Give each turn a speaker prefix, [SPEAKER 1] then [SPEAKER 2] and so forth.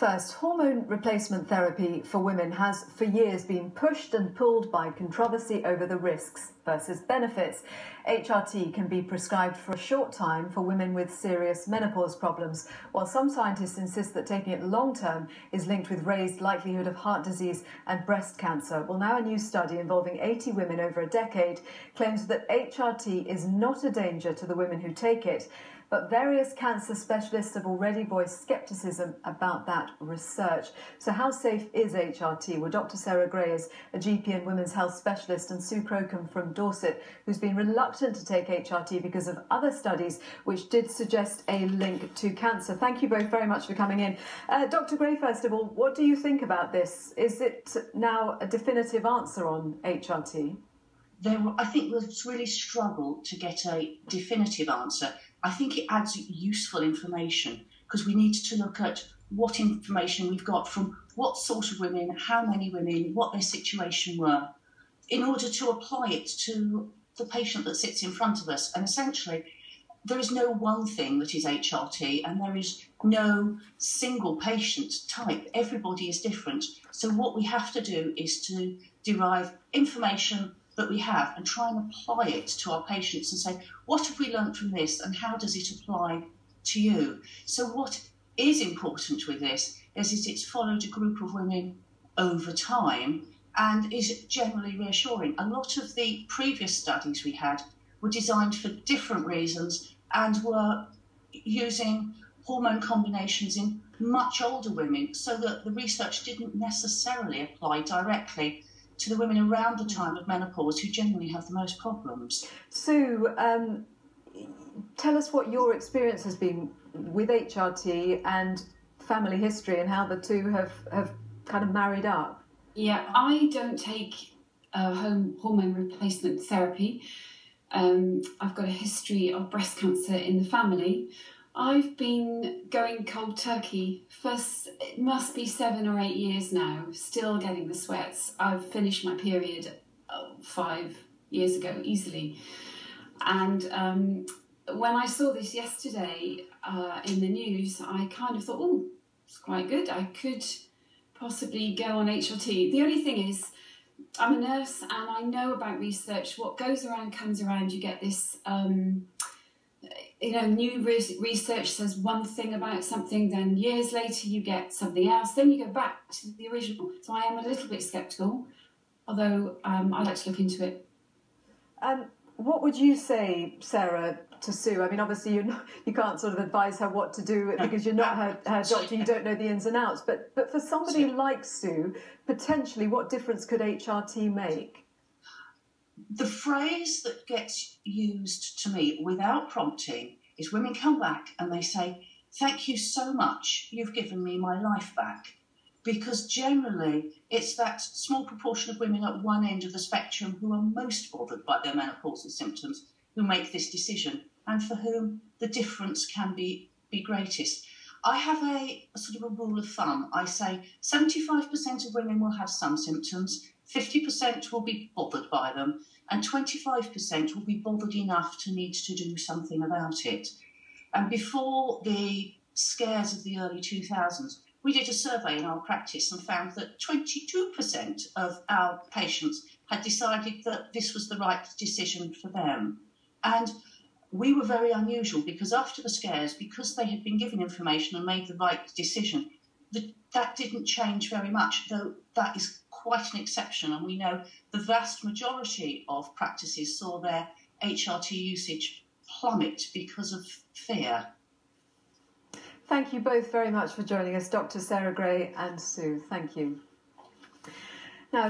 [SPEAKER 1] First, hormone replacement therapy for women has for years been pushed and pulled by controversy over the risks versus benefits. HRT can be prescribed for a short time for women with serious menopause problems, while some scientists insist that taking it long-term is linked with raised likelihood of heart disease and breast cancer. Well, now a new study involving 80 women over a decade claims that HRT is not a danger to the women who take it. But various cancer specialists have already voiced scepticism about that research. So how safe is HRT? Well, Dr. Sarah Gray is a GP and women's health specialist, and Sue Crocombe from Dorset, who's been reluctant to take HRT because of other studies which did suggest a link to cancer. Thank you both very much for coming in. Dr. Gray, first of all, what do you think about this? Is it now a definitive answer on HRT?
[SPEAKER 2] I think we've really struggled to get a definitive answer. I think it adds useful information because we need to look at what information we've got from what sort of women, how many women, what their situation were, in order to apply it to the patient that sits in front of us. And essentially, there is no one thing that is HRT, and there is no single patient type. Everybody is different. So what we have to do is to derive information that we have and try and apply it to our patients and say, what have we learnt from this and how does it apply to you? So what is important with this is that it's followed a group of women over time and is generally reassuring. A lot of the previous studies we had were designed for different reasons and were using hormone combinations in much older women, so that the research didn't necessarily apply directly to the women around the time of menopause who generally have the most problems.
[SPEAKER 1] Sue, tell us what your experience has been with HRT and family history and how the two have kind of married up.
[SPEAKER 3] Yeah, I don't take hormone replacement therapy. I've got a history of breast cancer in the family. I've been going cold turkey for, it must be 7 or 8 years now, still getting the sweats. I've finished my period 5 years ago, easily. And when I saw this yesterday in the news, I kind of thought, oh, it's quite good. I could possibly go on HRT. The only thing is, I'm a nurse and I know about research. What goes around comes around. You get this... new research says one thing about something, then years later you get something else, then you go back to the original. So I am a little bit sceptical, although I'd like to look into it.
[SPEAKER 1] What would you say, Sarah, to Sue? I mean, obviously you can't sort of advise her what to do because you're not her doctor, you don't know the ins and outs, but for somebody like Sue, potentially what difference could HRT make?
[SPEAKER 2] The phrase that gets used to me without prompting is women come back and they say, thank you so much, you've given me my life back. Because generally it's that small proportion of women at one end of the spectrum who are most bothered by their menopausal symptoms who make this decision and for whom the difference can be greatest. I have a sort of a rule of thumb. I say 75% of women will have some symptoms, 50% will be bothered by them, and 25% will be bothered enough to need to do something about it. And before the scares of the early 2000s, we did a survey in our practice and found that 22% of our patients had decided that this was the right decision for them. And we were very unusual because after the scares, because they had been given information and made the right decision, that didn't change very much, though that is quite an exception. And we know the vast majority of practices saw their HRT usage plummet because of fear.
[SPEAKER 1] Thank you both very much for joining us, Dr. Sarah Gray and Sue. Thank you. Now,